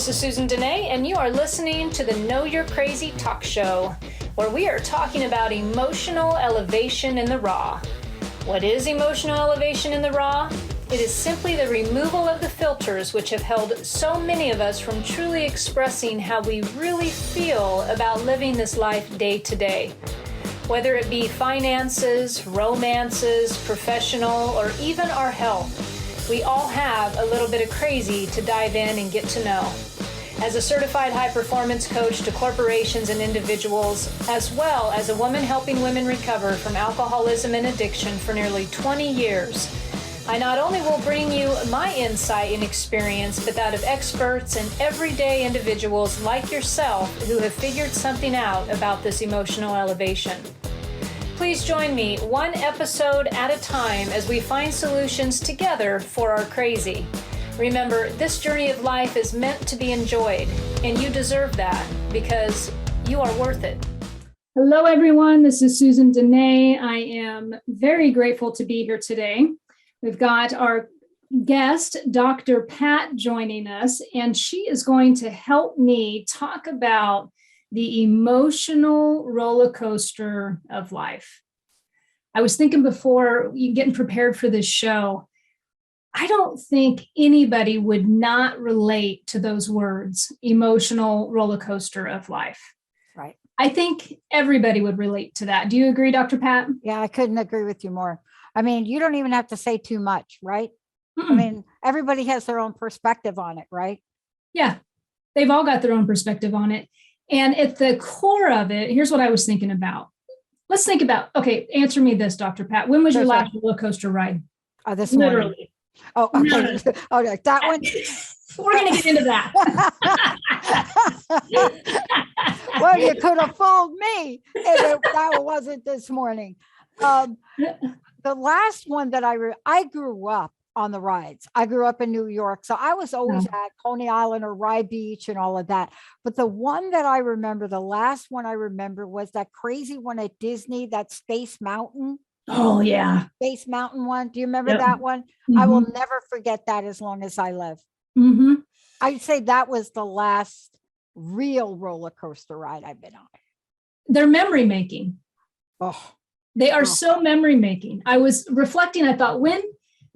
This is Susan Denee, and you are listening to the Know You're Crazy talk show, where we are talking about emotional elevation in the raw. What is emotional elevation in the raw? It is simply the removal of the filters which have held so many of us from truly expressing how we really feel about living this life day to day. Whether it be finances, romances, professional, or even our health, we all have a little bit of crazy to dive in and get to know. As a certified high-performance coach to corporations and individuals, as well as a woman helping women recover from alcoholism and addiction for nearly 20 years, I not only will bring you my insight and experience, but that of experts and everyday individuals like yourself who have figured something out about this emotional elevation. Please join me one episode at a time as we find solutions together for our crazy. Remember, this journey of life is meant to be enjoyed, and you deserve that because you are worth it. Hello, everyone. This is Susan Denee. I am very grateful to be here today. We've got our guest, Dr. Pat, joining us, and she is going to help me talk about the emotional roller coaster of life. I was thinking before getting prepared for this show, I don't think anybody would not relate to those words, emotional roller coaster of life. Right. I think everybody would relate to that. Do you agree, Dr. Pat? Yeah, I couldn't agree with you more. I mean, you don't even have to say too much, right? Mm-mm. I mean, everybody has their own perspective on it, right? Yeah, they've all got their own perspective on it. And at the core of it, here's what I was thinking about. Let's think about, okay, answer me this, Dr. Pat. When was your last roller coaster ride? This morning. Literally. Oh, okay. No. Okay, that one. We're going to get into that. Well, you could have fooled me if that wasn't this morning. The last one that I grew up on the rides. I grew up in New York, so I was always at Coney Island or Rye Beach and all of that. But the one that I remember, the last one I remember was that crazy one at Disney, that Space Mountain. Oh, yeah. Space Mountain one. Do you remember that one? Mm-hmm. I will never forget that as long as I live. Mm-hmm. I'd say that was the last real roller coaster ride I've been on. They're memory making. Oh, they are so memory making. I was reflecting. I thought,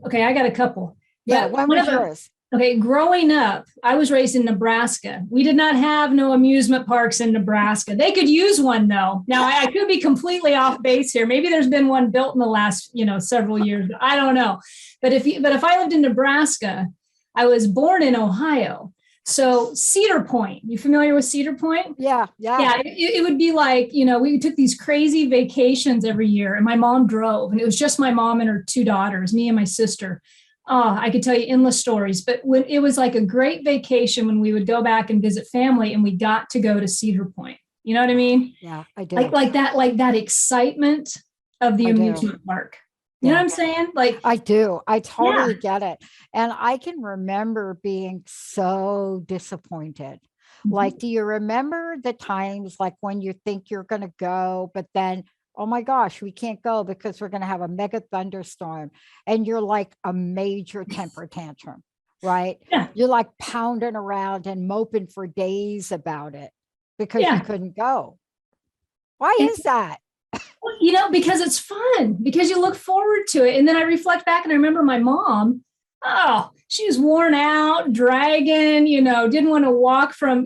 okay, I got a couple. Yeah, when was yours? Okay, growing up, I was raised in Nebraska. We did not have no amusement parks in Nebraska. They could use one though. Now I could be completely off base here. Maybe there's been one built in the last, several years. I don't know. But if I lived in Nebraska, I was born in Ohio. So Cedar Point, you familiar with Cedar Point? Yeah. It would be like, we took these crazy vacations every year and my mom drove and it was just my mom and her two daughters, me and my sister. Oh, I could tell you endless stories, but when it was like a great vacation when we would go back and visit family and we got to go to Cedar Point. You know what I mean? Yeah, I do. Like that excitement of the amusement park. You know what I'm saying? Like I do. I totally get it. And I can remember being so disappointed. Mm-hmm. Like, do you remember the times like when you think you're going to go, but then, oh my gosh, we can't go because we're going to have a mega thunderstorm and you're like a major temper tantrum, right? Yeah. You're like pounding around and moping for days about it because you couldn't go. Why is that? Because it's fun, because you look forward to it. And then I reflect back and I remember my mom, she was worn out, dragging, didn't want to walk from,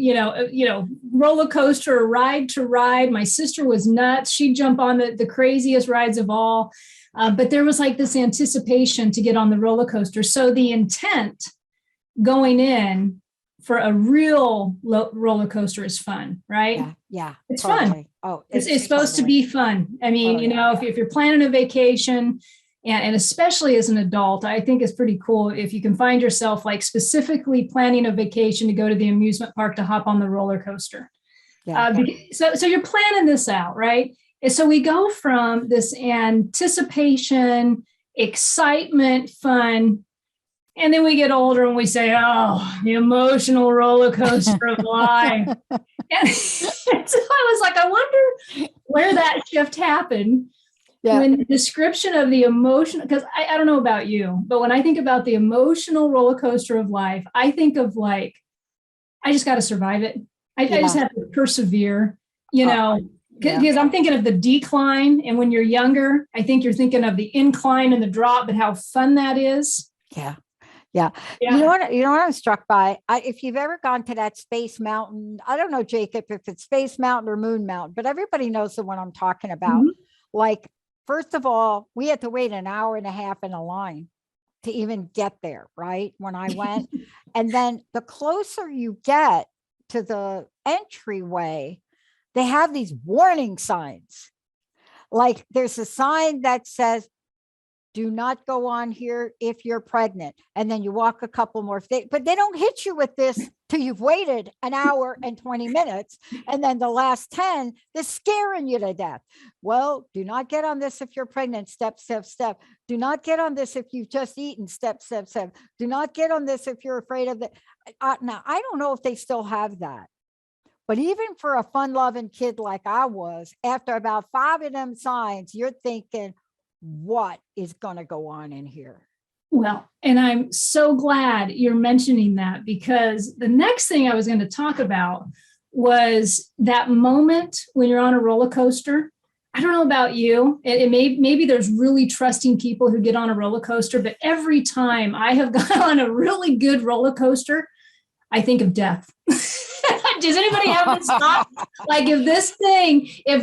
roller coaster or ride to ride. My sister was nuts. She'd jump on the craziest rides of all. But there was like this anticipation to get on the roller coaster. So the intent going in for a real roller coaster is fun, right? Yeah. It's totally. fun. Oh, it's supposed to be fun. I mean, if you're planning a vacation and especially as an adult, I think it's pretty cool if you can find yourself like specifically planning a vacation to go to the amusement park to hop on the roller coaster. Yeah. So you're planning this out, right? And so we go from this anticipation, excitement, fun, and then we get older and we say, the emotional roller coaster of life. And so I was like, I wonder where that shift happened. When the description of the emotion, because I don't know about you, but when I think about the emotional roller coaster of life, I think of like I just got to survive it. I just Yeah. have to persevere, you know, yeah. because I'm thinking of the decline. And when you're younger, I think you're thinking of the incline and the drop, but how fun that is. Yeah. Yeah. Yeah. You know what I'm struck by? If you've ever gone to that Space Mountain, I don't know, Jacob, if it's Space Mountain or Moon Mountain, but everybody knows the one I'm talking about. Mhm. Like, first of all, we had to wait an hour and a half in a line to even get there, right? When I went. And then the closer you get to the entryway, they have these warning signs. Like, there's a sign that says, do not go on here if you're pregnant. And then you walk a couple more, but they don't hit you with this till you've waited an hour and 20 minutes. And then the last 10, they're scaring you to death. Well, do not get on this if you're pregnant. Step, step, step. Do not get on this if you've just eaten. Step, step, step. Do not get on this if you're afraid of it. Now, I don't know if they still have that. But even for a fun-loving kid like I was, after about 5 of them signs, you're thinking, what is going to go on in here? Well, and I'm so glad you're mentioning that, because the next thing I was going to talk about was that moment when you're on a roller coaster. I don't know about you. Maybe there's really trusting people who get on a roller coaster, but every time I have gone on a really good roller coaster, I think of death. Does anybody have this thought? Like, if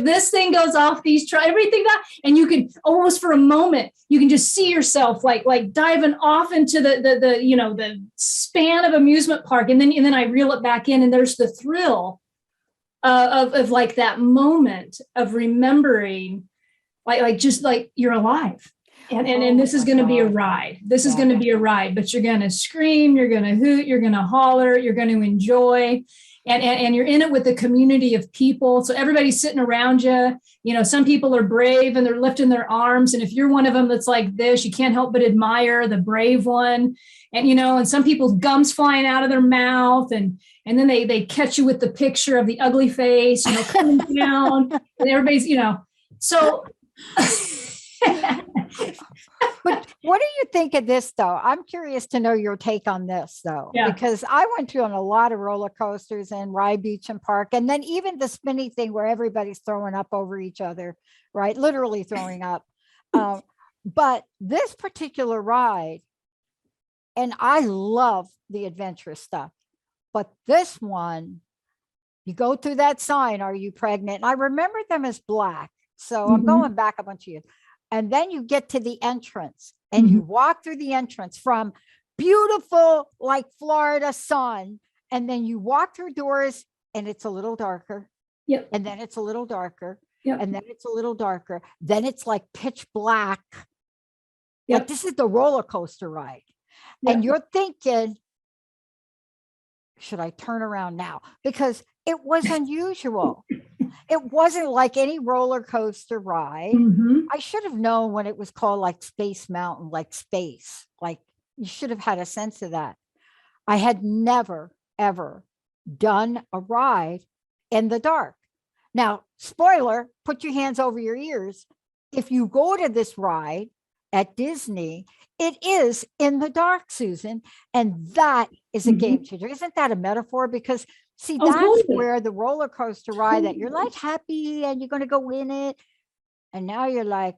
this thing goes off these everything that, and you can almost for a moment, you can just see yourself like diving off into the span of amusement park. And then I reel it back in, and there's the thrill of like that moment of remembering, like just like you're alive. And this is going to be a ride. This is going to be a ride, but you're going to scream, you're going to hoot, you're going to holler, you're going to enjoy. And you're in it with a community of people. So everybody's sitting around you. You know, some people are brave and they're lifting their arms. And if you're one of them that's like this, you can't help but admire the brave one. And some people's gums flying out of their mouth. And then they catch you with the picture of the ugly face, coming down. And everybody's, so. But what do you think of this, though? I'm curious to know your take on this, though, because I went to on a lot of roller coasters in Rye Beach and Park, and then even the spinny thing where everybody's throwing up over each other, right? Literally throwing up. But this particular ride, and I love the adventurous stuff, but this one, you go through that sign, are you pregnant? And I remember them as black. So I'm going back a bunch of years. And then you get to the entrance and you walk through the entrance from beautiful, like Florida sun. And then you walk through doors and it's a little darker. Yep. And then it's a little darker. Yep. And then it's a little darker. Then it's like pitch black. Yep. Like, this is the roller coaster ride. Yep. And you're thinking, should I turn around now? Because it was unusual. It wasn't like any roller coaster ride. I should have known when it was called like Space Mountain, like space. Like, you should have had a sense of that. I had never, ever done a ride in the dark. Now, spoiler, put your hands over your ears. If you go to this ride at Disney, it is in the dark, Susan. And that is a game changer. Isn't that a metaphor? Because see, that's where the roller coaster ride that you're like happy and you're going to go in it. And now you're like,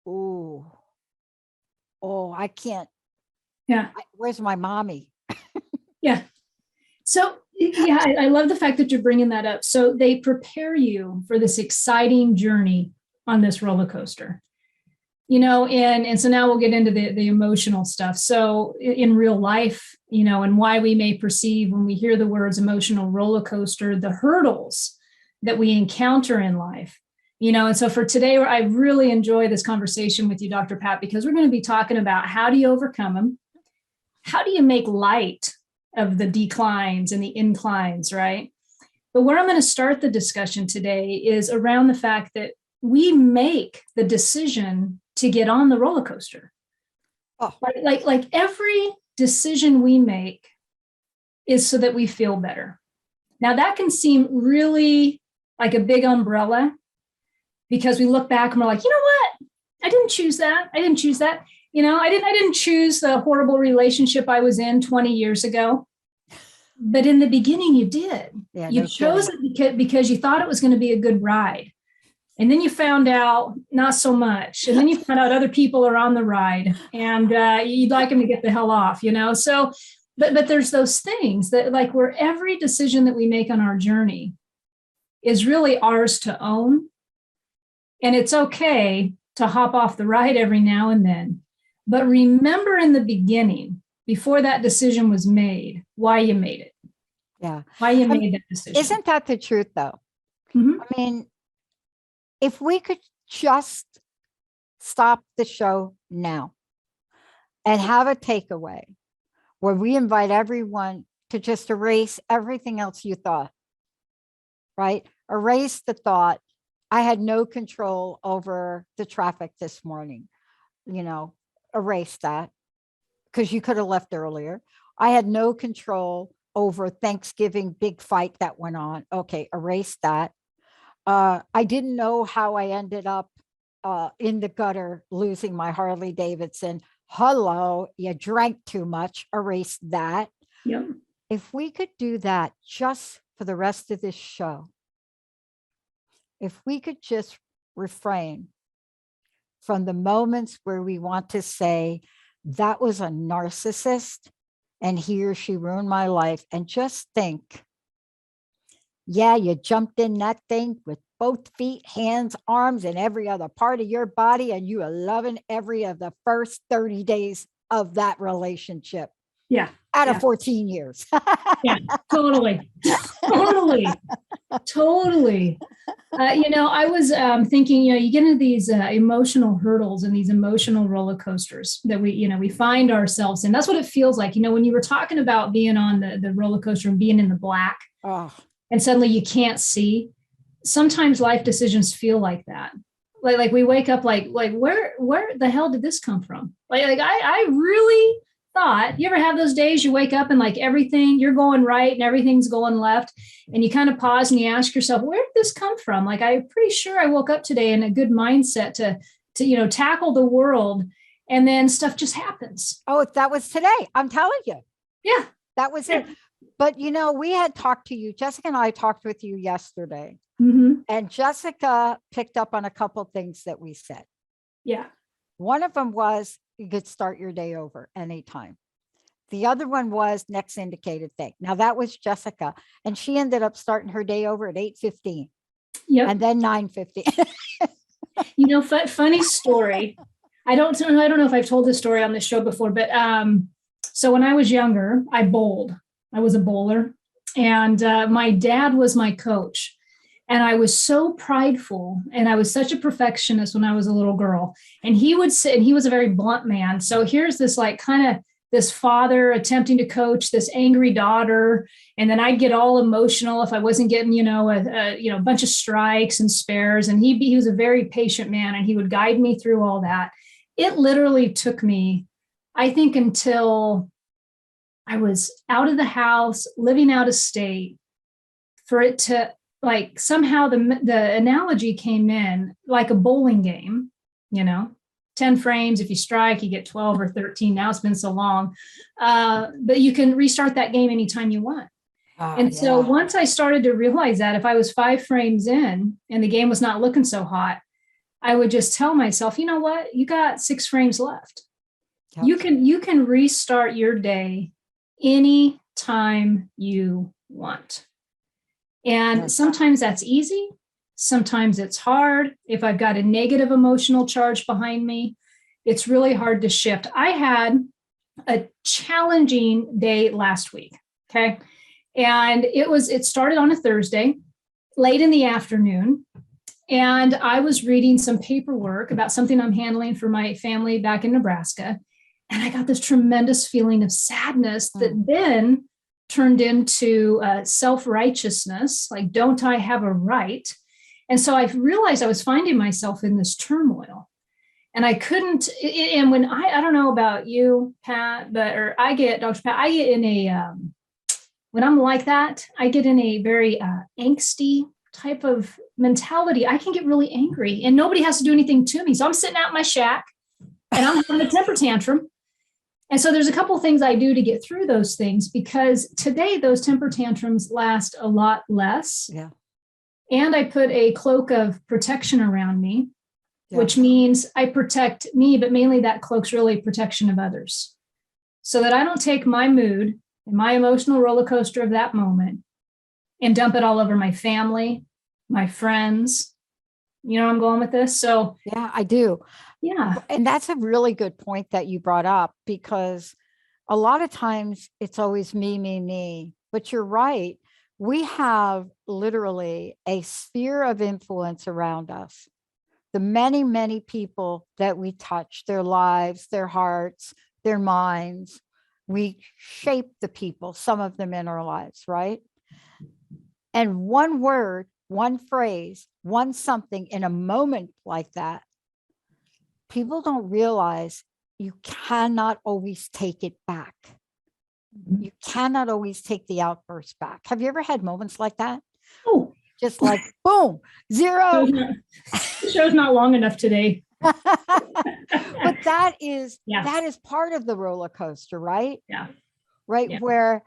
oh, I can't. Yeah. Where's my mommy? Yeah. So, I love the fact that you're bringing that up. So they prepare you for this exciting journey on this roller coaster, and so now we'll get into the emotional stuff. So in real life, and why we may perceive when we hear the words emotional roller coaster, the hurdles that we encounter in life, and so for today, I really enjoy this conversation with you, Dr. Pat, because we're going to be talking about how do you overcome them? How do you make light of the declines and the inclines, right? But where I'm going to start the discussion today is around the fact that we make the decision to get on the roller coaster. Like every decision we make is so that we feel better. Now that can seem really like a big umbrella because we look back and we're like, you know what? I didn't choose that. I didn't choose that. I didn't choose the horrible relationship I was in 20 years ago. But in the beginning, you did. Yeah, You no chose kidding. it because you thought it was going to be a good ride. And then you found out not so much. And then you found out other people are on the ride and you'd like them to get the hell off, So, but there's those things that like where every decision that we make on our journey is really ours to own. And it's okay to hop off the ride every now and then. But remember in the beginning, before that decision was made, why you made it. Yeah. Why you made that decision. Isn't that the truth though? Mhm. I mean, if we could just stop the show now and have a takeaway where we invite everyone to just erase everything else you thought, right? Erase the thought, I had no control over the traffic this morning, erase that because you could have left earlier. I had no control over Thanksgiving big fight that went on. Okay, erase that. I didn't know how I ended up in the gutter losing my Harley Davidson. Hello, you drank too much. Erase that. Yep. If we could do that just for the rest of this show, if we could just refrain from the moments where we want to say, that was a narcissist and he or she ruined my life, and just think, yeah, you jumped in that thing with both feet, hands, arms, and every other part of your body, and you are loving every of the first 30 days of that relationship. Yeah. Out of 14 years. Yeah, totally. I was thinking, you get into these emotional hurdles and these emotional roller coasters that we find ourselves in. That's what it feels like. When you were talking about being on the roller coaster and being in the black, and suddenly you can't see. Sometimes life decisions feel like that. Like we wake up like where the hell did this come from? Like I really thought, you ever have those days you wake up and like everything, you're going right and everything's going left, and you kind of pause and you ask yourself, where did this come from? Like, I'm pretty sure I woke up today in a good mindset to tackle the world, and then stuff just happens. Oh, that was today. I'm telling you. Yeah. That was it. But, we had talked to you. Jessica and I talked with you yesterday. Mm-hmm. And Jessica picked up on a couple of things that we said. Yeah. One of them was you could start your day over anytime. The other one was next indicated thing. Now that was Jessica, and she ended up starting her day over at 8:15. Yep. And then 9:15. Funny story. I don't know if I've told this story on this show before, but so when I was younger, I bowled. I was a bowler, and my dad was my coach. And I was so prideful, and I was such a perfectionist when I was a little girl. And he would sit, and he was a very blunt man. So here's this like kind of this father attempting to coach this angry daughter. And then I'd get all emotional if I wasn't getting, a bunch of strikes and spares. And he was a very patient man, and he would guide me through all that. It literally took me, I think, until I was out of the house, living out of state, for it to, like, somehow the analogy came in like a bowling game, 10 frames. If you strike, you get 12 or 13. Now it's been so long. But you can restart that game anytime you want. So once I started to realize that if I was 5 frames in and the game was not looking so hot, I would just tell myself, you know what? You got 6 frames left. Yep. You can restart your day anytime you want. And sometimes that's easy. Sometimes it's hard. If I've got a negative emotional charge behind me, it's really hard to shift. I had a challenging day last week. Okay. And it started on a Thursday, late in the afternoon. And I was reading some paperwork about something I'm handling for my family back in Nebraska. And I got this tremendous feeling of sadness that then turned into self-righteousness, like, don't I have a right? And so I realized I was finding myself in this turmoil, and I couldn't. And when I don't know about you, Pat, Dr. Pat, I get in a, when I'm like that, I get in a very angsty type of mentality. I can get really angry, and nobody has to do anything to me. So I'm sitting out in my shack and I'm having a temper tantrum. And so there's a couple things I do to get through those things, because today those temper tantrums last a lot less. Yeah. And I put a cloak of protection around me, Yeah. which means I protect me, but mainly that cloak's really protection of others, so that I don't take my mood and my emotional roller coaster of that moment and dump it all over my family, my friends. You know where I'm going with this? So Yeah, I do. yeah. And that's a really good point that you brought up, because a lot of times it's always me, me, me. But you're right. We have literally a sphere of influence around us. The many, many people that we touch, their lives, their hearts, their minds, we shape the people, some of them in our lives, right? And one word, one phrase, one something in a moment like that, people don't realize you cannot always take it back. You cannot always take the outburst back. Have you ever had moments like that? Oh, Just like, boom, zero. the show's not long enough today. But that is Yeah. part of the roller coaster, right? Yeah. Right. Yeah. Where,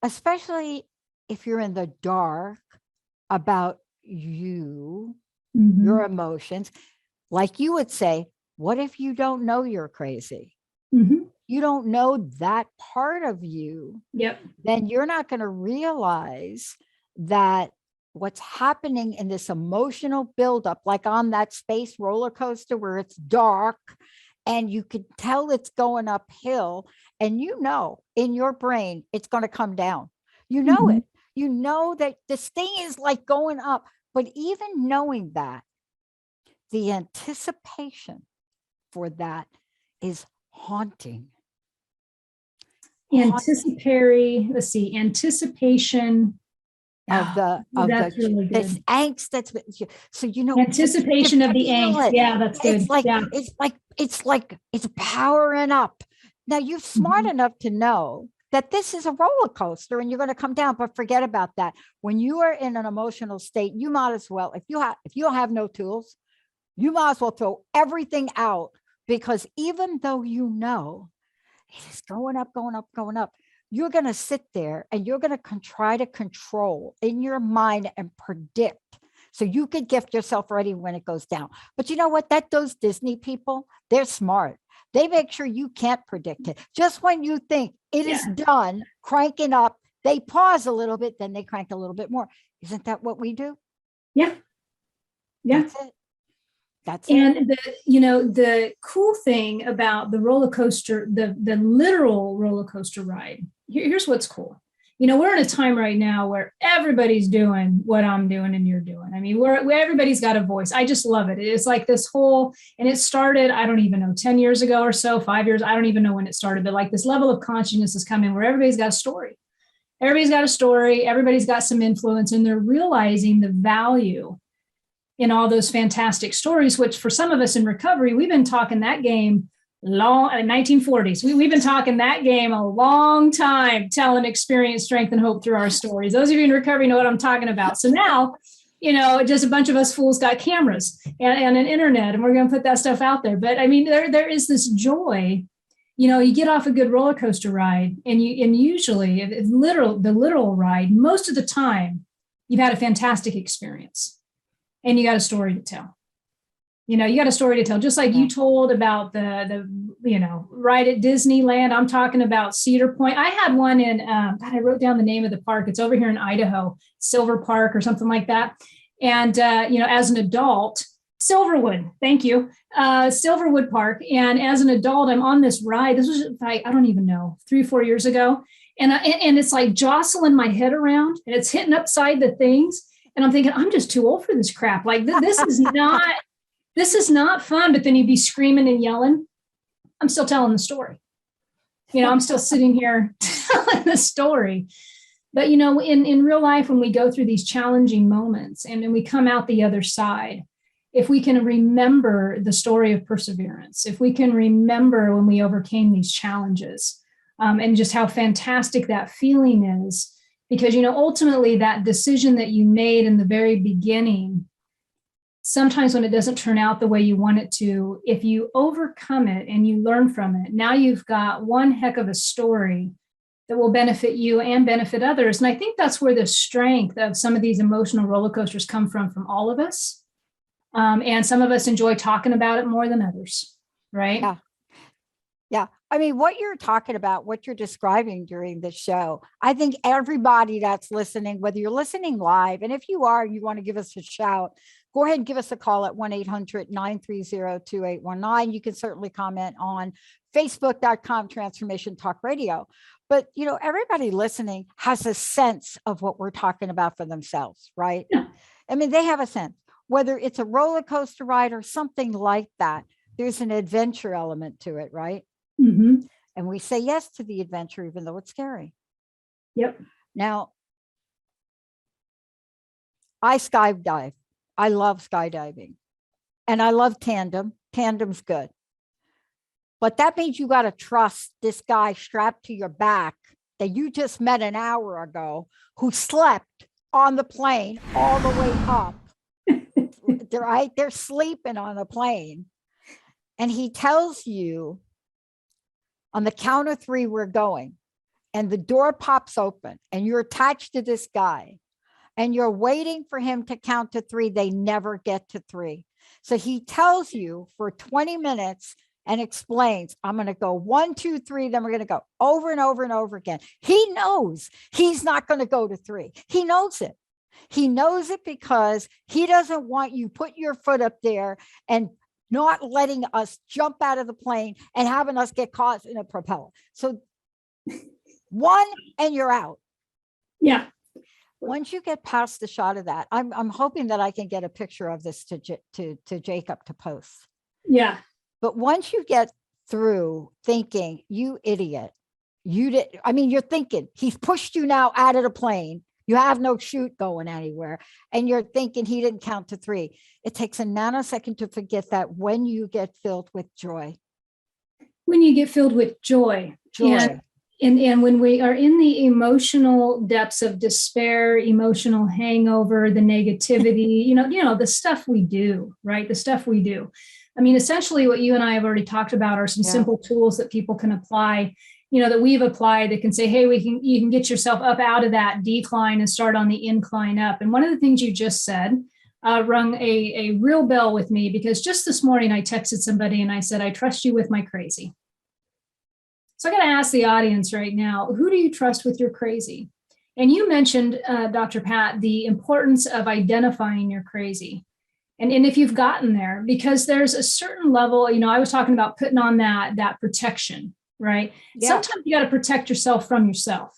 especially if you're in the dark about you, Mhm. your emotions, like you would say, what if you don't know you're crazy? Mhm. You don't know that part of you. Yep. Then you're not going to realize that what's happening in this emotional buildup, like on that space roller coaster where it's dark and you can tell it's going uphill, and you know in your brain it's going to come down. You know Mhm. it. You know that this thing is like going up. But even knowing that, the anticipation for that is haunting. Anticipation. Of Yeah, the that's really this good. angst that's, so you Anticipation of the feel angst. it. Yeah, that's good. Yeah. It's like it's powering up. Now you're smart Mhm. enough to know that this is a roller coaster and you're going to come down, but forget about that. When you are in an emotional state, you might as well, if you don't have no tools, you might as well throw everything out, because even though you know it is going up, going up, going up, you're going to sit there and you're going to try to control in your mind and predict, so you could gift yourself ready when it goes down. But you know what? Those Disney people, they're smart. They make sure you can't predict it. Just when you think it is Yeah. done cranking up, they pause a little bit, then they crank a little bit more. Isn't that what we do? Yeah. Yeah. That's it. That's it. And the cool thing about the roller coaster, the literal roller coaster ride, here's what's cool. We're in a time right now where everybody's doing what I'm doing and you're doing. I mean, everybody's got a voice. I just love it. It's like this whole, and it started, I don't even know, 10 years ago or so, 5 years. I don't even know when it started, but like this level of consciousness is coming where everybody's got a story. Everybody's got a story. Everybody's got some influence, and they're realizing the value in all those fantastic stories, which for some of us in recovery, we've been talking that game long, 1940s. We've been talking that game a long time, telling experience, strength, and hope through our stories. Those of you in recovery know what I'm talking about. So now, just a bunch of us fools got cameras and an internet, and we're going to put that stuff out there. But I mean, there is this joy. You get off a good roller coaster ride, and usually the literal ride, most of the time, you've had a fantastic experience. And you got a story to tell. You got a story to tell, just like you told about the ride at Disneyland. I'm talking about Cedar Point. I had one in, God, I wrote down the name of the park. It's over here in Idaho, Silver Park or something like that. And, as an adult, Silverwood, thank you, Silverwood Park. And as an adult, I'm on this ride. This was like, I don't even know, 3 or 4 years ago. And it's like jostling my head around, and it's hitting upside the things. And I'm thinking, I'm just too old for this crap. Like this is not fun. But then you'd be screaming and yelling. I'm still telling the story. I'm still sitting here telling the story. But, in real life, when we go through these challenging moments and then we come out the other side, if we can remember the story of perseverance, if we can remember when we overcame these challenges, and just how fantastic that feeling is, because, ultimately that decision that you made in the very beginning sometimes when it doesn't turn out the way you want it to, if you overcome it and you learn from it, now you've got one heck of a story that will benefit you and benefit others. And I think that's where the strength of some of these emotional roller coasters come from all of us. And some of us enjoy talking about it more than others, right? Yeah. Yeah. I mean, what you're talking about, what you're describing during the show, I think everybody that's listening, whether you're listening live, and if you are, you want to give us a shout, go ahead and give us a call at 1-800-930-2819. You can certainly comment on facebook.com Transformation Talk Radio. But, everybody listening has a sense of what we're talking about for themselves, right? Yeah. I mean, they have a sense, whether it's a roller coaster ride or something like that. There's an adventure element to it, right? Mm-hmm. And we say yes to the adventure, even though it's scary. Yep. Now, I skydive. I love skydiving. And I love tandem. Tandem's good. But that means you got to trust this guy strapped to your back that you just met an hour ago who slept on the plane all the way up. Right? They're sleeping on the plane. And he tells you, on the count of 3, we're going. And the door pops open and you're attached to this guy and you're waiting for him to count to 3. They never get to 3. So he tells you for 20 minutes and explains, I'm going to go 1, 2, 3. Then we're going to go over and over and over again. He knows he's not going to go to 3. He knows it. He knows it because he doesn't want you put your foot up there and not letting us jump out of the plane and having us get caught in a propeller. So 1 and you're out. Yeah. Once you get past the shot of that, I'm hoping that I can get a picture of this to Jacob to post. Yeah. But once you get through thinking, you idiot, you're thinking he's pushed you now out of the plane. You have no chute going anywhere. And you're thinking he didn't count to 3. It takes a nanosecond to forget that when you get filled with joy. When you get filled with joy. Joy. And when we are in the emotional depths of despair, emotional hangover, the negativity, the stuff we do, right? The stuff we do. I mean, essentially what you and I have already talked about are some simple tools that people can apply, that we've applied that can say, hey, you can get yourself up out of that decline and start on the incline up. And one of the things you just said rung a real bell with me, because just this morning I texted somebody and I said, I trust you with my crazy. So I got to ask the audience right now, who do you trust with your crazy? And you mentioned, Dr. Pat, the importance of identifying your crazy. And if you've gotten there, because there's a certain level, I was talking about putting on that protection, right? Yeah. Sometimes you got to protect yourself from yourself.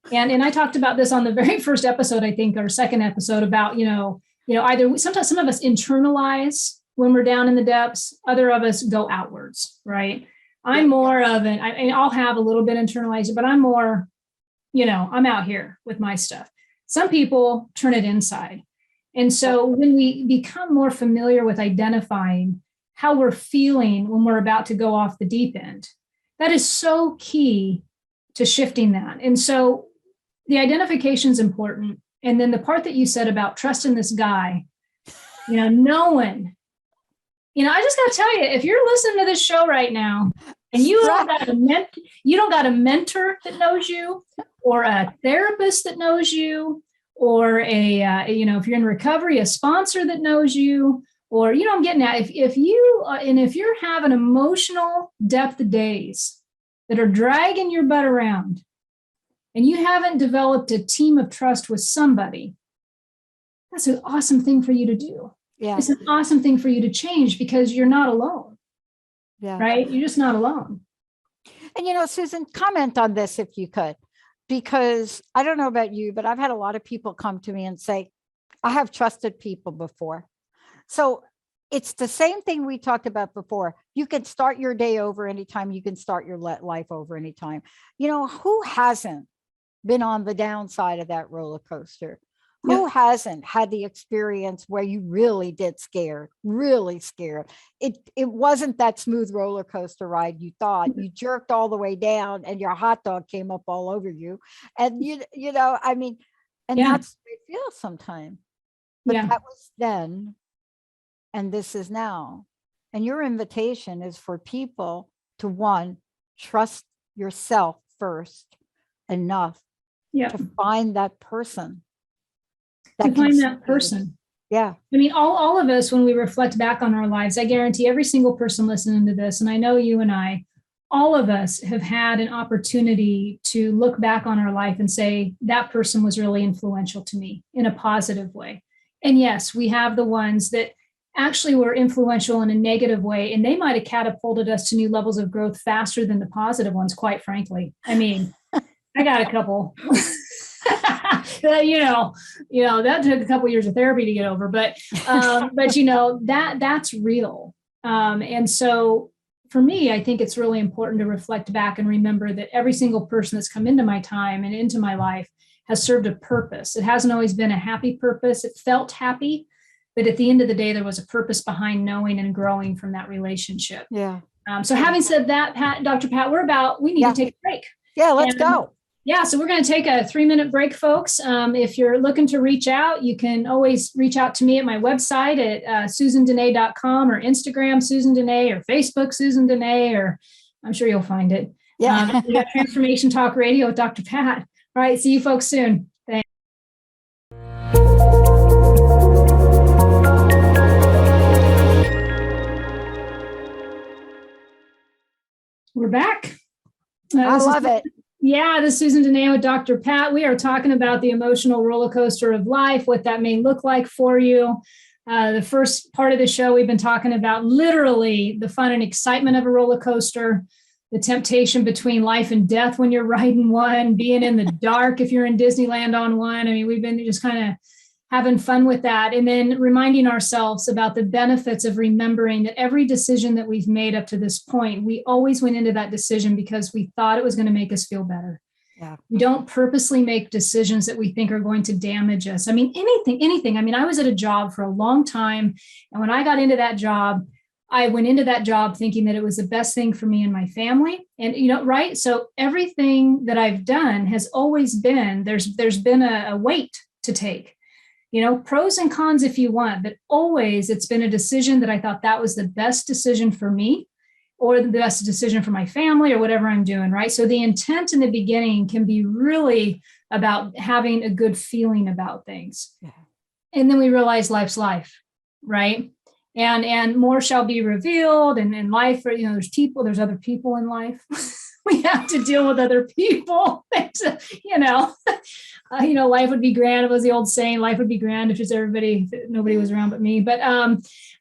And I talked about this on the very first episode, I think, or second episode about, either sometimes some of us internalize when we're down in the depths, other of us go outwards, right? I'm more of I'll have a little bit internalized, but I'm more, I'm out here with my stuff. Some people turn it inside. And so when we become more familiar with identifying how we're feeling when we're about to go off the deep end, that is so key to shifting that. And so the identification is important. And then the part that you said about trusting this guy, knowing, I just got to tell you, if you're listening to this show right now and you don't got a mentor that knows you, or a therapist that knows you, or if you're in recovery, a sponsor that knows you, or, I'm getting at, if you're having emotional depth days that are dragging your butt around and you haven't developed a team of trust with somebody, that's an awesome thing for you to do. Yeah. It's an awesome thing for you to change, because you're not alone. Yeah. Right? You're just not alone. And, Susan, comment on this if you could, because I don't know about you, but I've had a lot of people come to me and say, I have trusted people before. So it's the same thing we talked about before. You can start your day over anytime. You can start your life over anytime. Who hasn't been on the downside of that roller coaster? Who hasn't had the experience where you really did really scared? It wasn't that smooth roller coaster ride you thought. You jerked all the way down and your hot dog came up all over you. And that's the way it feels sometimes. But that was then. and this is now. And your invitation is for people to, one, trust yourself first enough to find that person. To find that person. Yeah. I mean, all of us, when we reflect back on our lives, I guarantee every single person listening to this, and I know you and I, all of us have had an opportunity to look back on our life and say, that person was really influential to me in a positive way. And yes, we have the ones that actually were influential in a negative way, and they might have catapulted us to new levels of growth faster than the positive ones, quite frankly. I mean, I got a couple. That took a couple years of therapy to get over, but that's real. And so for me, I think it's really important to reflect back and remember that every single person that's come into my time and into my life has served a purpose. It hasn't always been a happy purpose. It felt happy, but at the end of the day, there was a purpose behind knowing and growing from that relationship. Yeah. So having said that, Dr. Pat, we need to take a break. Yeah, let's go. Yeah, so we're going to take a 3-minute break, folks. If you're looking to reach out, you can always reach out to me at my website at susandenee.com, or Instagram Susan Denee, or Facebook Susan Denee, or I'm sure you'll find it. Yeah. We got Transformation Talk Radio with Dr. Pat. All right, see you folks soon. Thanks. We're back. I love it. Yeah, this is Susan Denee with Dr. Pat. We are talking about the emotional roller coaster of life, what that may look like for you. The first part of the show, we've been talking about literally the fun and excitement of a roller coaster, the temptation between life and death when you're riding one, being in the dark if you're in Disneyland on one. I mean, we've been just kind of having fun with that, and then reminding ourselves about the benefits of remembering that every decision that we've made up to this point, we always went into that decision because we thought it was going to make us feel better. Yeah. We don't purposely make decisions that we think are going to damage us. I mean, anything. I mean, I was at a job for a long time, and when I got into that job, I went into that job thinking that it was the best thing for me and my family. And, right? So everything that I've done has always been, there's been a weight to take. Pros and cons if you want, but always it's been a decision that I thought that was the best decision for me, or the best decision for my family, or whatever I'm doing, right? So the intent in the beginning can be really about having a good feeling about things. Yeah. And then we realize life's life, right? And more shall be revealed, and in life, there's other people in life. We have to deal with other people. Life would be grand. It was the old saying, life would be grand if just nobody was around but me. But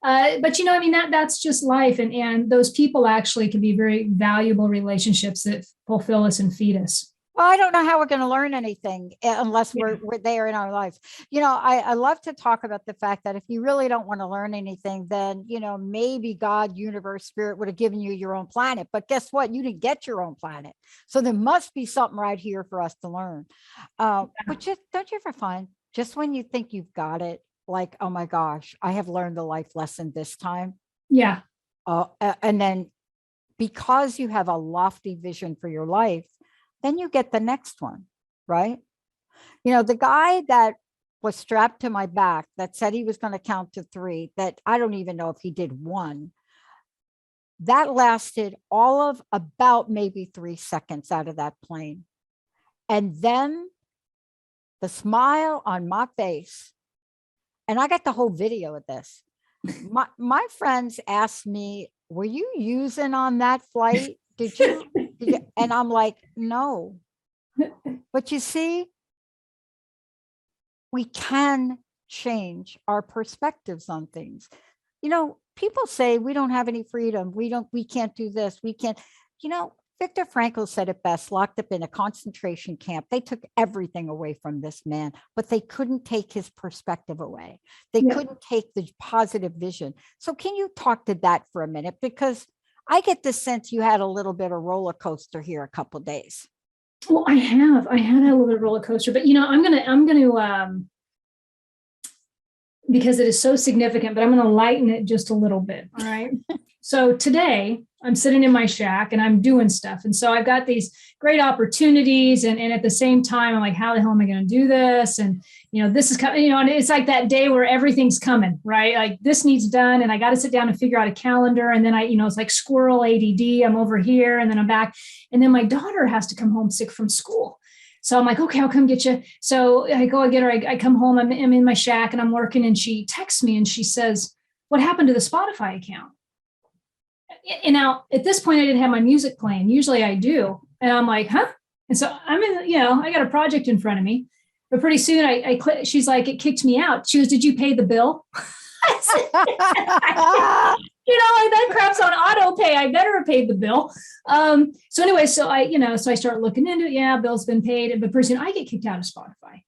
that's just life. And those people actually can be very valuable relationships that fulfill us and feed us. Well, I don't know how we're going to learn anything unless we're there in our lives. I love to talk about the fact that if you really don't want to learn anything, then, maybe God, universe, spirit would have given you your own planet. But guess what? You didn't get your own planet. So there must be something right here for us to learn. But don't you ever find just when you think you've got it, like, oh my gosh, I have learned the life lesson this time. Yeah. And then because you have a lofty vision for your life, then you get the next one, right? The guy that was strapped to my back that said he was going to count to 3, that I don't even know if he did 1, that lasted all of about maybe 3 seconds out of that plane. And then the smile on my face, and I got the whole video of this. My friends asked me, were you using on that flight? Did you? And I'm like, no. But you see, we can change our perspectives on things. People say we don't have any freedom. We can't do this. We can't, Viktor Frankl said it best, locked up in a concentration camp. They took everything away from this man, but they couldn't take his perspective away. They couldn't take the positive vision. So can you talk to that for a minute? Because I get the sense you had a little bit of roller coaster here a couple of days. Well, I had a little bit of roller coaster, but I'm going to because it is so significant, but I'm going to lighten it just a little bit. All right. So today I'm sitting in my shack and I'm doing stuff. And so I've got these great opportunities. And at the same time, I'm like, how the hell am I going to do this? And, this is coming, and it's like that day where everything's coming, right? Like this needs done. And I got to sit down and figure out a calendar. And then it's like squirrel ADD. I'm over here and then I'm back. And then my daughter has to come home sick from school. So I'm like, okay, I'll come get you. So I go and get her. I come home. I'm in my shack and I'm working. And she texts me and she says, what happened to the Spotify account? And now at this point, I didn't have my music playing. Usually I do. And I'm like, huh? And so I'm I got a project in front of me. But pretty soon I she's like, it kicked me out. She goes, did you pay the bill? I said, like that crap's on auto pay. I better have paid the bill. So anyway, so I start looking into it. Yeah, bill's been paid. But pretty soon I get kicked out of Spotify.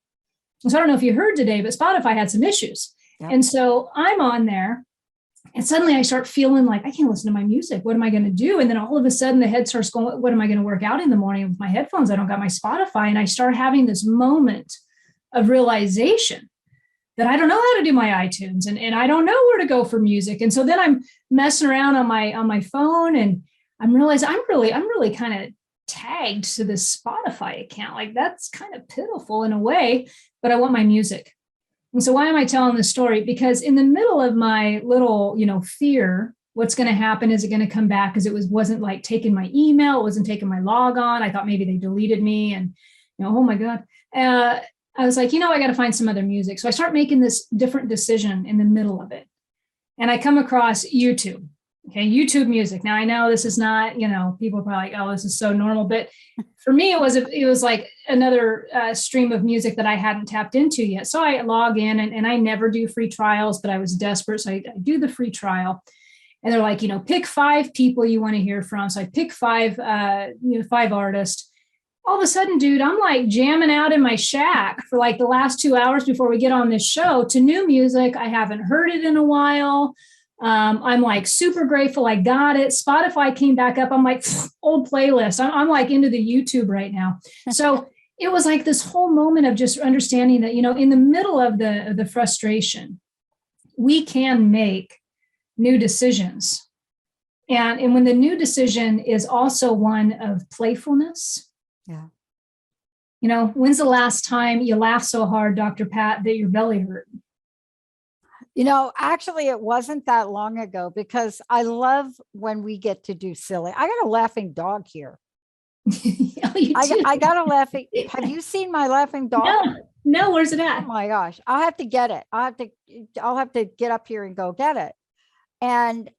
So I don't know if you heard today, but Spotify had some issues. Yep. And so I'm on there and suddenly I start feeling like I can't listen to my music. What am I going to do? And then all of a sudden the head starts going, what am I going to work out in the morning with my headphones? I don't got my Spotify. And I start having this moment of realization that I don't know how to do my iTunes and I don't know where to go for music. And so then I'm messing around on my phone and I'm realizing I'm really kind of tagged to this Spotify account. Like that's kind of pitiful in a way, but I want my music. And so why am I telling this story? Because in the middle of my little, fear, what's going to happen? Is it going to come back? Because it wasn't like taking my email. It wasn't taking my log on. I thought maybe they deleted me and, oh my God. I was like, I got to find some other music. So I start making this different decision in the middle of it. And I come across YouTube. Okay. YouTube music. Now I know this is not, people are probably like, oh, this is so normal. But for me, it was like another stream of music that I hadn't tapped into yet. So I log in and I never do free trials, but I was desperate. So I do the free trial and they're like, pick 5 people you want to hear from. So I pick 5, 5 artists. All of a sudden, dude, I'm like jamming out in my shack for like the last 2 hours before we get on this show to new music. I haven't heard it in a while. I'm like super grateful I got it. Spotify came back up. I'm like, old playlist. I'm like into the YouTube right now. So it was like this whole moment of just understanding that, in the middle of the frustration, we can make new decisions. And when the new decision is also one of playfulness. Yeah. When's the last time you laughed so hard, Dr. Pat, that your belly hurt? Actually, it wasn't that long ago because I love when we get to do silly. I got a laughing dog here. I got a laughing. Have you seen my laughing dog? No, where's it at? Oh my gosh. I'll have to get it. I'll have to get up here and go get it. And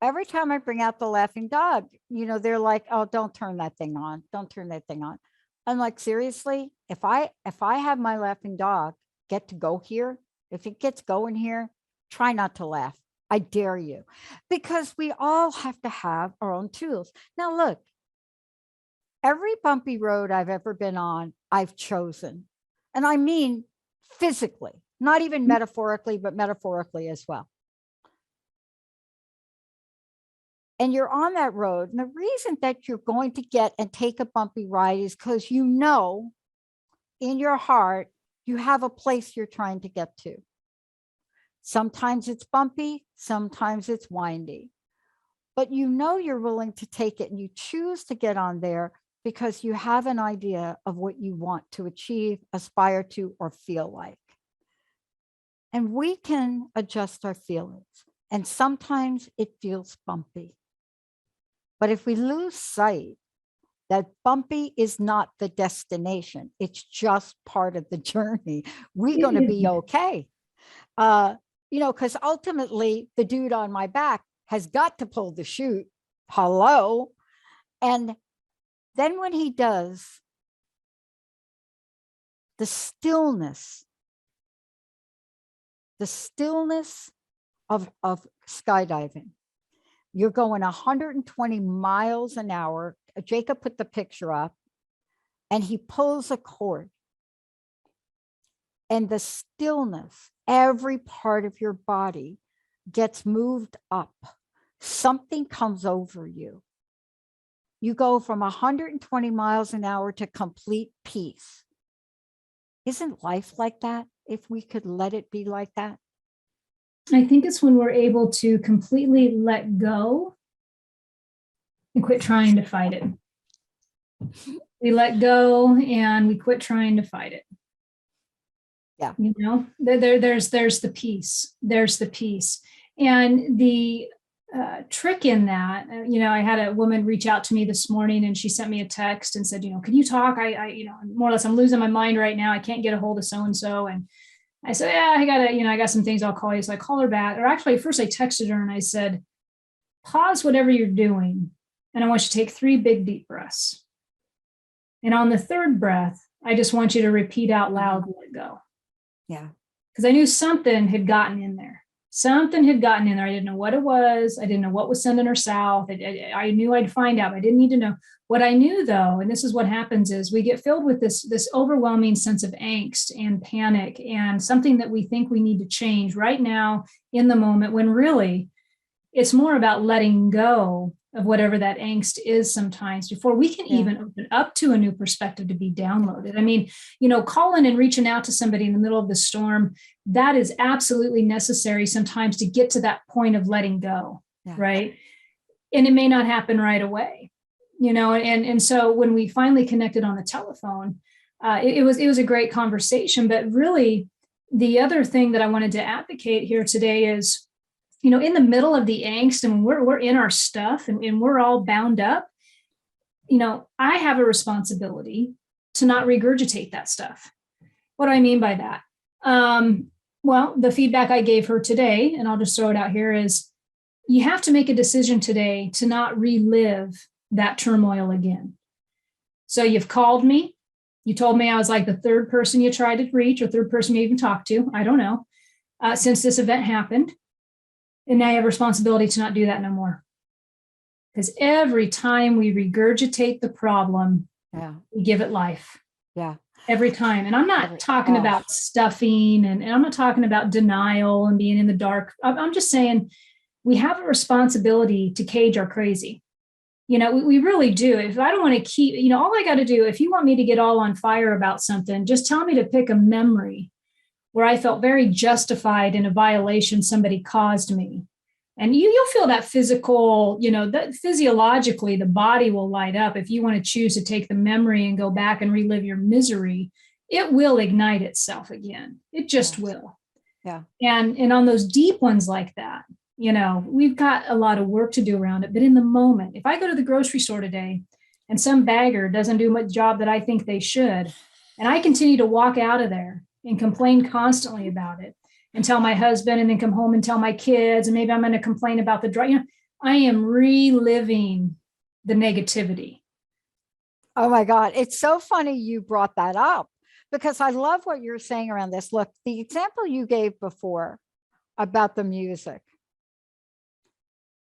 every time I bring out the laughing dog, they're like, oh, don't turn that thing on. Don't turn that thing on. I'm like, seriously, if I have my laughing dog get to go here, if it gets going here, try not to laugh. I dare you, because we all have to have our own tools. Now, look, every bumpy road I've ever been on, I've chosen. And I mean, physically, not even metaphorically, but metaphorically as well. And you're on that road. And the reason that you're going to get and take a bumpy ride is because in your heart, you have a place you're trying to get to. Sometimes it's bumpy, sometimes it's windy. But you're willing to take it and you choose to get on there because you have an idea of what you want to achieve, aspire to, or feel like. And we can adjust our feelings. And sometimes it feels bumpy. But if we lose sight that bumpy is not the destination, it's just part of the journey, we're going to be okay. Because ultimately the dude on my back has got to pull the chute. Hello. And then when he does, the stillness of skydiving. You're going 120 miles an hour. Jacob put the picture up and he pulls a cord. And the stillness, every part of your body gets moved up. Something comes over you. You go from 120 miles an hour to complete peace. Isn't life like that? If we could let it be like that? I think it's when we're able to completely let go and quit trying to fight it. We let go and we quit trying to fight it. Yeah. You know, there's the peace. There's the peace. And the trick in that, I had a woman reach out to me this morning and she sent me a text and said, can you talk? I more or less, I'm losing my mind right now. I can't get a hold of so-and-so. And I said, yeah, I got some things, I'll call you. So I call her back. Or actually, first I texted her and I said, pause whatever you're doing. And I want you to take 3 big, deep breaths. And on the 3rd breath, I just want you to repeat out loud, let go. Yeah. Because I knew something had gotten in there. Something had gotten in there. I didn't know what it was. I didn't know what was sending her south. I knew I'd find out. I didn't need to know. What I knew, though, and this is what happens, is we get filled with this overwhelming sense of angst and panic and something that we think we need to change right now in the moment, when really it's more about letting go of whatever that angst is sometimes before we can even open up to a new perspective to be downloaded. I mean, calling and reaching out to somebody in the middle of the storm, that is absolutely necessary sometimes to get to that point of letting go, right? And it may not happen right away, and so when we finally connected on the telephone, it was a great conversation. But really, the other thing that I wanted to advocate here today is, in the middle of the angst and we're in our stuff and we're all bound up, I have a responsibility to not regurgitate that stuff. What do I mean by that? Well, the feedback I gave her today, and I'll just throw it out here, is you have to make a decision today to not relive that turmoil again. So you've called me. You told me I was like the 3rd person you tried to reach or 3rd person you even talked to. I don't know. Since this event happened. And now you have a responsibility to not do that no more. Because every time we regurgitate the problem, we give it life. Yeah. Every time. And I'm not talking about stuffing and I'm not talking about denial and being in the dark. I'm just saying we have a responsibility to cage our crazy. We really do. If I don't want to keep, all I got to do, if you want me to get all on fire about something, just tell me to pick a memory where I felt very justified in a violation somebody caused me. And you'll feel that physical, that physiologically the body will light up. If you want to choose to take the memory and go back and relive your misery, it will ignite itself again. It just will. Yeah. And on those deep ones like that, we've got a lot of work to do around it. But in the moment, if I go to the grocery store today and some bagger doesn't do my job that I think they should, and I continue to walk out of there and complain constantly about it and tell my husband and then come home and tell my kids, and maybe I'm going to complain about the drive. I am reliving the negativity. Oh my God. It's so funny you brought that up because I love what you're saying around this. Look, the example you gave before about the music,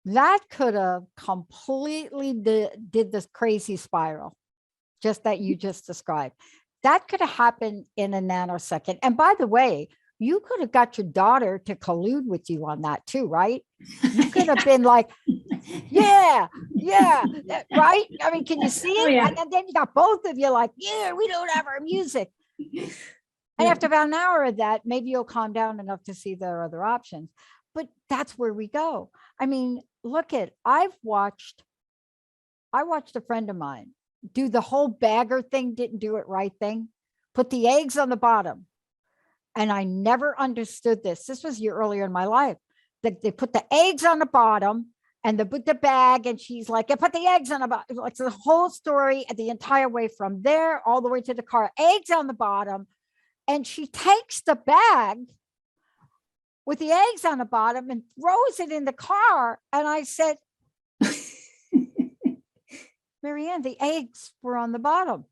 that could have completely did this crazy spiral, just that you just described. That could have happened in a nanosecond. And by the way, you could have got your daughter to collude with you on that too, right? You could have been like, yeah, right? I mean, can you see it? Yeah. And then you got both of you like, yeah, we don't have our music. And after about an hour of that, maybe you'll calm down enough to see there are other options. But that's where we go. I mean, I watched a friend of mine do the whole bagger thing, didn't do it right thing, put the eggs on the bottom. And I never understood this. This was earlier in my life. They put the eggs on the bottom and put the bag, and she's like, I put the eggs on the bottom. Like the whole story the entire way from there all the way to the car, eggs on the bottom. And she takes the bag with the eggs on the bottom and throws it in the car. And I said, Marianne, the eggs were on the bottom.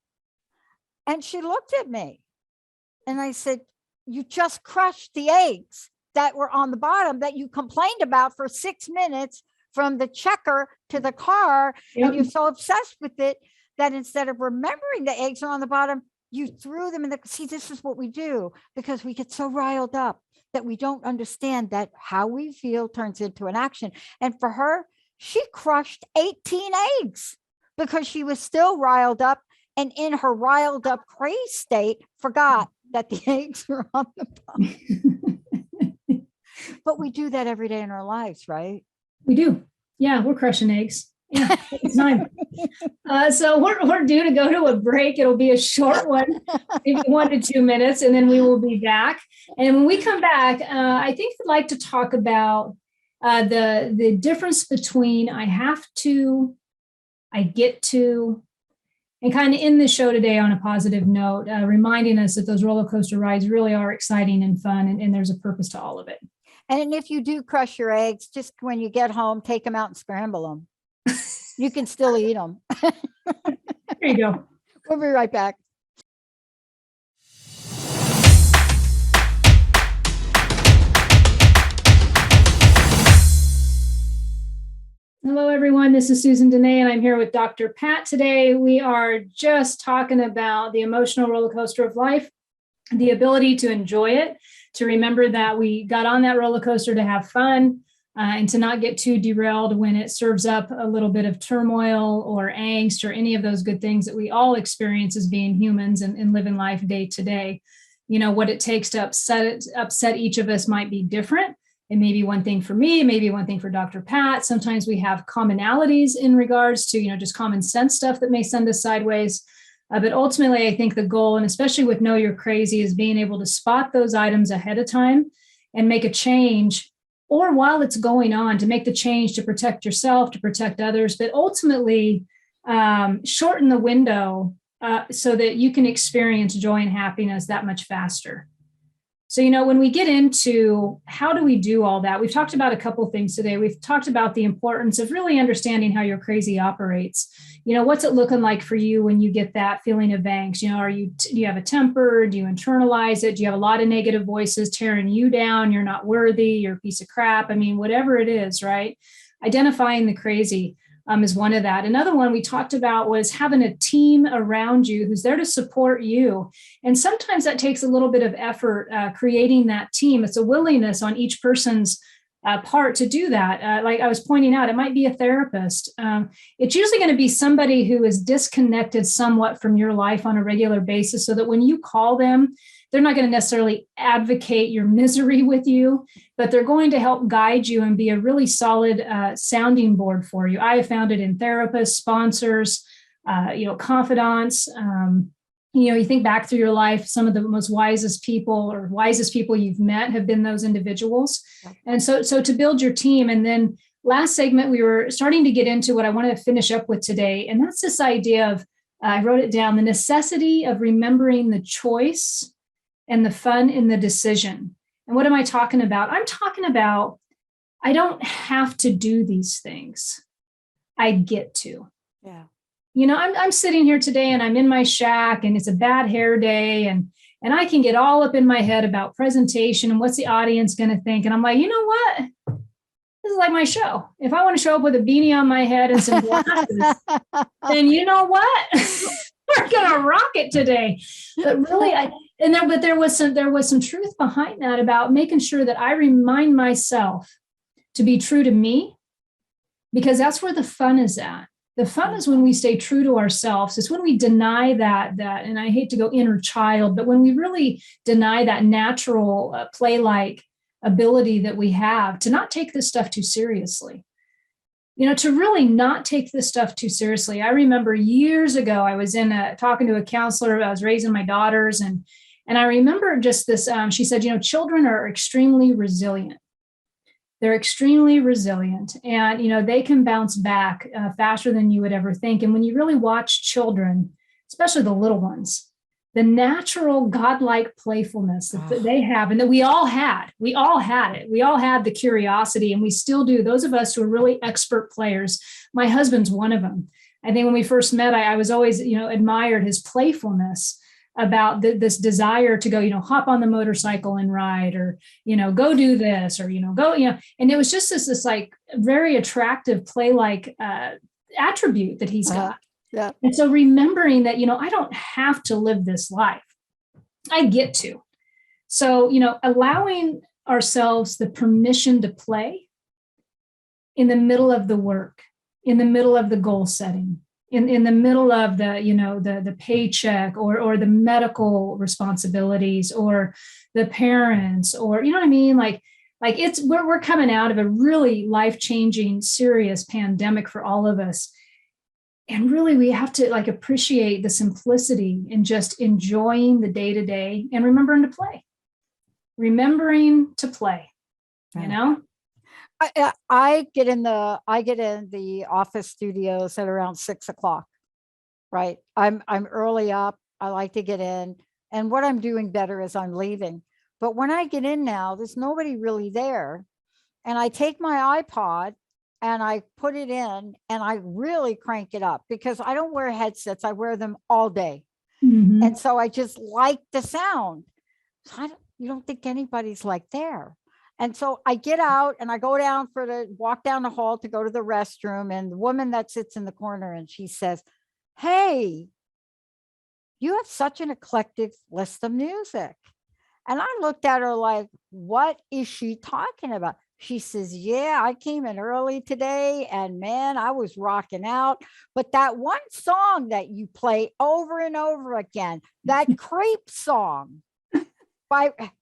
And she looked at me and I said, you just crushed the eggs that were on the bottom that you complained about for 6 minutes from the checker to the car. Yep. And you're so obsessed with it that instead of remembering the eggs are on the bottom, you threw them in see, this is what we do because we get so riled up that we don't understand that how we feel turns into an action. And for her, she crushed 18 eggs because she was still riled up, and in her riled up crazy state forgot that the eggs were on the bottom. But we do that every day in our lives, right? We do. Yeah, we're crushing eggs. Yeah, it's time. So we're due to go to a break. It'll be a short one, maybe 1 to 2 minutes, and then we will be back. And when we come back, I think I'd like to talk about the difference between I have to, I get to, and kind of end the show today on a positive note, reminding us that those roller coaster rides really are exciting and fun, and there's a purpose to all of it. And if you do crush your eggs, just when you get home, take them out and scramble them. You can still eat them. There you go. We'll be right back. Hello, everyone. This is Susan Denee, and I'm here with Dr. Pat today. We are just talking about the emotional roller coaster of life, the ability to enjoy it, to remember that we got on that roller coaster to have fun, and to not get too derailed when it serves up a little bit of turmoil or angst or any of those good things that we all experience as being humans and living life day to day. You know, what it takes to upset each of us might be different. It may be one thing for me, maybe one thing for Dr. Pat. Sometimes we have commonalities in regards to, just common sense stuff that may send us sideways. But ultimately, I think the goal, and especially with Know You're Crazy, is being able to spot those items ahead of time and make a change, or while it's going on, to make the change to protect yourself, to protect others, but ultimately shorten the window so that you can experience joy and happiness that much faster. So, when we get into how do we do all that, we've talked about a couple of things today. We've talked about the importance of really understanding how your crazy operates. What's it looking like for you when you get that feeling of angst? Do you have a temper? Do you internalize it? Do you have a lot of negative voices tearing you down? You're not worthy. You're a piece of crap. Whatever it is, right? Identifying the crazy is one of that. Another one we talked about was having a team around you who's there to support you. And sometimes that takes a little bit of effort, creating that team. It's a willingness on each person's part to do that. Like I was pointing out, it might be a therapist. It's usually going to be somebody who is disconnected somewhat from your life on a regular basis, so that when you call them, they're not going to necessarily advocate your misery with you, but they're going to help guide you and be a really solid sounding board for you. I have found it in therapists, sponsors, confidants. You think back through your life, some of the most wisest people you've met have been those individuals. And so to build your team. And then last segment, we were starting to get into what I wanted to finish up with today. And that's this idea of, I wrote it down, the necessity of remembering the choice and the fun in the decision. And what am I talking about? I'm talking about, I don't have to do these things. I get to. Yeah. I'm sitting here today and I'm in my shack and it's a bad hair day, and I can get all up in my head about presentation and what's the audience going to think. And I'm like, you know what? This is like my show. If I want to show up with a beanie on my head and some glasses, then you know what? We're gonna rock it today. But really, there was some truth behind that about making sure that I remind myself to be true to me, because that's where the fun is at. The fun is when we stay true to ourselves. It's when we deny that, and I hate to go inner child, but when we really deny that natural play-like ability that we have to not take this stuff too seriously. To really not take this stuff too seriously. I remember years ago, I was talking to a counselor. I was raising my daughters, and I remember just this. She said, children are extremely resilient. They're extremely resilient, and they can bounce back faster than you would ever think. And when you really watch children, especially the little ones, the natural godlike playfulness that they have, and that we all had it. We all had the curiosity, and we still do. Those of us who are really expert players, my husband's one of them. I think when we first met, I was always, admired his playfulness about this desire to go, hop on the motorcycle and ride, or, go do this, or, go, and it was just this like very attractive play-like attribute that he's got. Yeah. And so remembering that, I don't have to live this life. I get to. So, allowing ourselves the permission to play in the middle of the work, in the middle of the goal setting, in the middle of the paycheck or the medical responsibilities or the parents, or, Like Like we're coming out of a really life-changing, serious pandemic for all of us. And really, we have to like appreciate the simplicity and just enjoying the day to day and remembering to play. Remembering to play, you know? I get in the office studios at around 6:00, right? I'm early up. I like to get in. And what I'm doing better is I'm leaving. But when I get in now, there's nobody really there. And I take my iPod and I put it in and I really crank it up because I don't wear headsets. I wear them all day. Mm-hmm. And so I just like the sound. So you don't think anybody's like there. And so I get out and I go down walk down the hall to go to the restroom. And the woman that sits in the corner and she says, "Hey, you have such an eclectic list of music." And I looked at her like, what is she talking about? She says, "Yeah, I came in early today and man, I was rocking out. But that one song that you play over and over again, that Creep song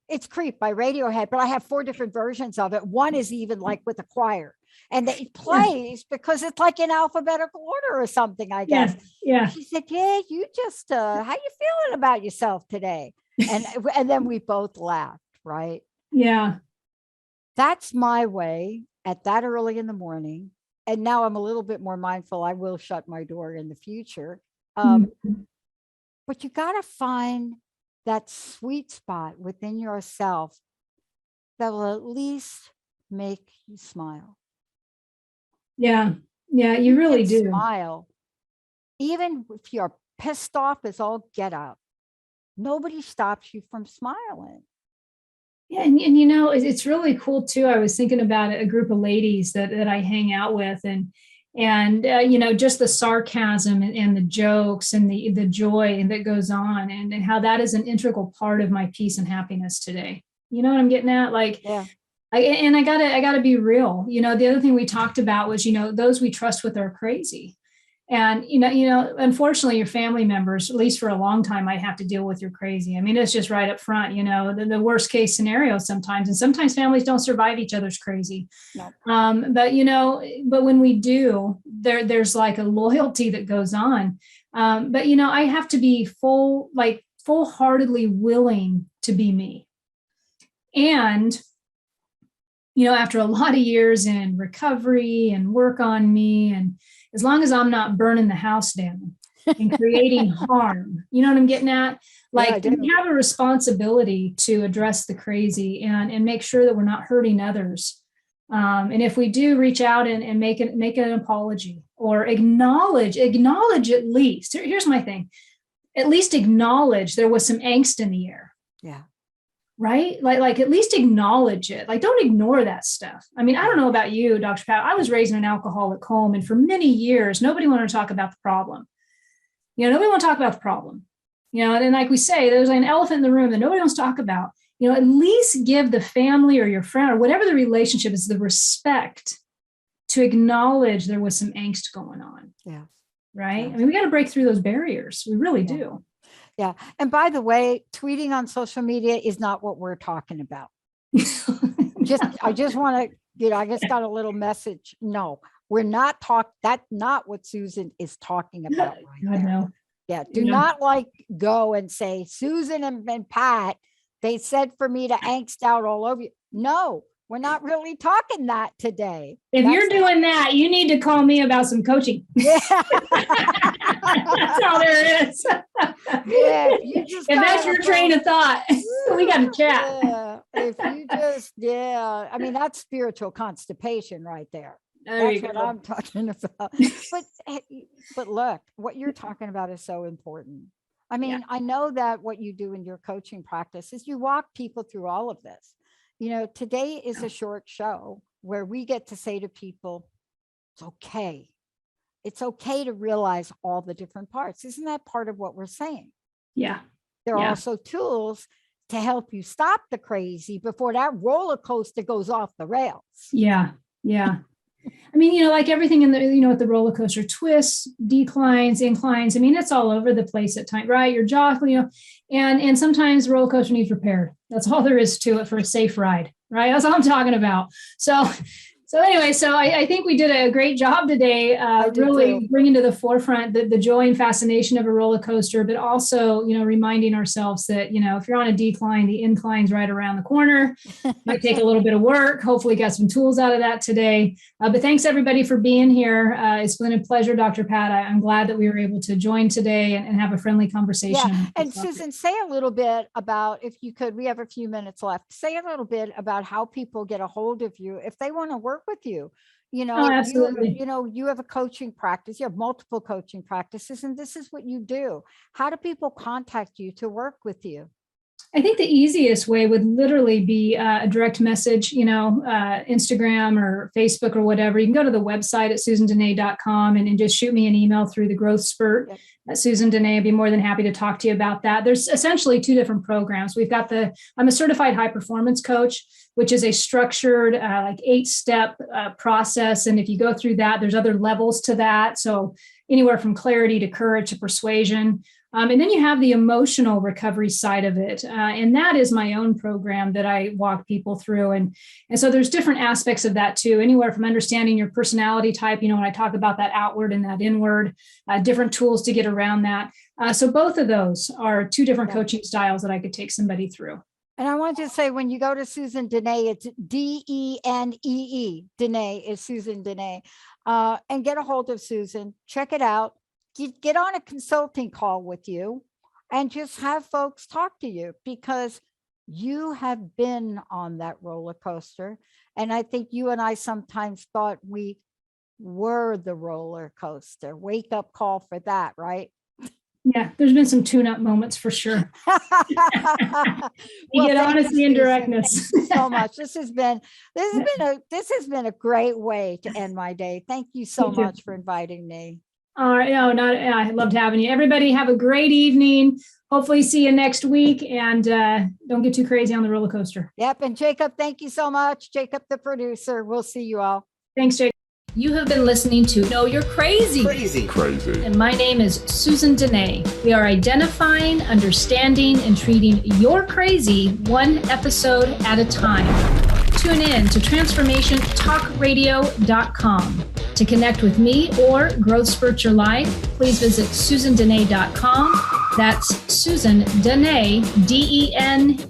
it's Creep by Radiohead, but I have 4 different versions of it. One is even like with a choir and it plays because it's like in alphabetical order or something, I guess." Yeah. She said, "Yeah, you just, how you feeling about yourself today?" And then we both laughed, right? Yeah. That's my way at that early in the morning. And now I'm a little bit more mindful. I will shut my door in the future. Mm-hmm. But you got to find that sweet spot within yourself that will at least make you smile. Yeah. Yeah, you really do. Smile. Even if you're pissed off as all get out, nobody stops you from smiling. Yeah, and you know, it's really cool too. I was thinking about a group of ladies that I hang out with, and you know, just the sarcasm and the jokes and the joy that goes on, and how that is an integral part of my peace and happiness today. You know what I'm getting at? Like, yeah. I gotta be real. You know, the other thing we talked about was, you know, those we trust with are crazy. And, you know, unfortunately, your family members, at least for a long time, might have to deal with your crazy. I mean, it's just right up front, you know, the worst case scenario sometimes. And sometimes families don't survive each other's crazy. No. But, you know, but when we do, there's like a loyalty that goes on. But, you know, I have to be full-heartedly willing to be me. And, you know, after a lot of years in recovery and work on me, and as long as I'm not burning the house down and creating harm, you know what I'm getting at? Like, we have a responsibility to address the crazy and make sure that we're not hurting others. And if we do, reach out and make an apology or acknowledge at least. Here's my thing. At least acknowledge there was some angst in the air. Yeah. Right? Like at least acknowledge it. Like, don't ignore that stuff. I mean, I don't know about you, Dr. Pat. I was raised in an alcoholic home, and for many years, nobody wanted to talk about the problem. You know, nobody want to talk about the problem. You know, and like we say, there's like an elephant in the room that nobody wants to talk about. You know, at least give the family or your friend or whatever the relationship is the respect to acknowledge there was some angst going on. Yeah. Right? Yeah. I mean, we got to break through those barriers. We really do. Yeah. And by the way, tweeting on social media is not what we're talking about. I just want to, you know, I just got a little message. No, we're not that's not what Susan is talking about right God, there. no. Yeah. Do not go and say, Susan and Pat, they said for me to angst out all over you. No, we're not really talking that today. If you're doing that, you need to call me about some coaching. Yeah. That's all there is. Yeah, if that's your train of thought, we got to chat. Yeah, if you just, I mean, that's spiritual constipation right there. That's what I'm talking about. But look, what you're talking about is so important. I mean, I know that what you do in your coaching practice is you walk people through all of this. You know, today is a short show where we get to say to people, it's okay. It's okay to realize all the different parts. Isn't that part of what we're saying? Yeah. There are also tools to help you stop the crazy before that roller coaster goes off the rails. Yeah. Yeah. I mean, you know, like everything in the, you know, with the roller coaster, twists, declines, inclines. I mean, it's all over the place at times, right? Your jaw, you know, and sometimes the roller coaster needs repaired. That's all there is to it for a safe ride. right? That's all I'm talking about. So anyway, I think we did a great job today, really bringing to the forefront the joy and fascination of a roller coaster, but also, reminding ourselves that, if you're on a decline, the incline's right around the corner. Might take a little bit of work. Hopefully got some tools out of that today. But thanks everybody for being here. It's been a pleasure, Dr. Pat. I'm glad that we were able to join today and have a friendly conversation. Yeah. And Susan, say a little bit about, if you could, we have a few minutes left, say a little bit about how people get a hold of you if they want to work with you. Absolutely. You have a coaching practice, you have multiple coaching practices, and this is what you do. How do people contact you to work with you? I think the easiest way would literally be a direct message, Instagram or Facebook or whatever. You can go to the website at susandenee.com and just shoot me an email through the Growth Spurt. Yep. Susan Denee, I'd be more than happy to talk to you about that. There's essentially two different programs. We've got I'm a certified high performance coach, which is a structured 8-step process. And if you go through that, there's other levels to that. So anywhere from clarity to courage to persuasion. And then you have the emotional recovery side of it. And that is my own program that I walk people through. And so there's different aspects of that too, anywhere from understanding your personality type, when I talk about that outward and that inward, different tools to get around that. So both of those are two different coaching styles that I could take somebody through. And I want to say, when you go to Susan Denee, it's Denee. Denee is Susan Denee. And get a hold of Susan, check it out. Get on a consulting call with you and just have folks talk to you, because you have been on that roller coaster. And I think you and I sometimes thought we were the roller coaster. Wake up call for that, right? Yeah, there's been some tune-up moments for sure. You get honesty and directness. Thank you so much. This has been a great way to end my day. Thank you so much for inviting me. All right. No, I loved having you. Everybody have a great evening. Hopefully see you next week, and don't get too crazy on the roller coaster. Yep. And Jacob, thank you so much. Jacob, the producer. We'll see you all. Thanks, Jacob. You have been listening to Know You're Crazy. Crazy. And my name is Susan Denee. We are identifying, understanding, and treating your crazy one episode at a time. Tune in to transformationtalkradio.com. To connect with me or Growth Spurt Your Life, please visit susandenee.com. That's Susan Denee, DENEE.com.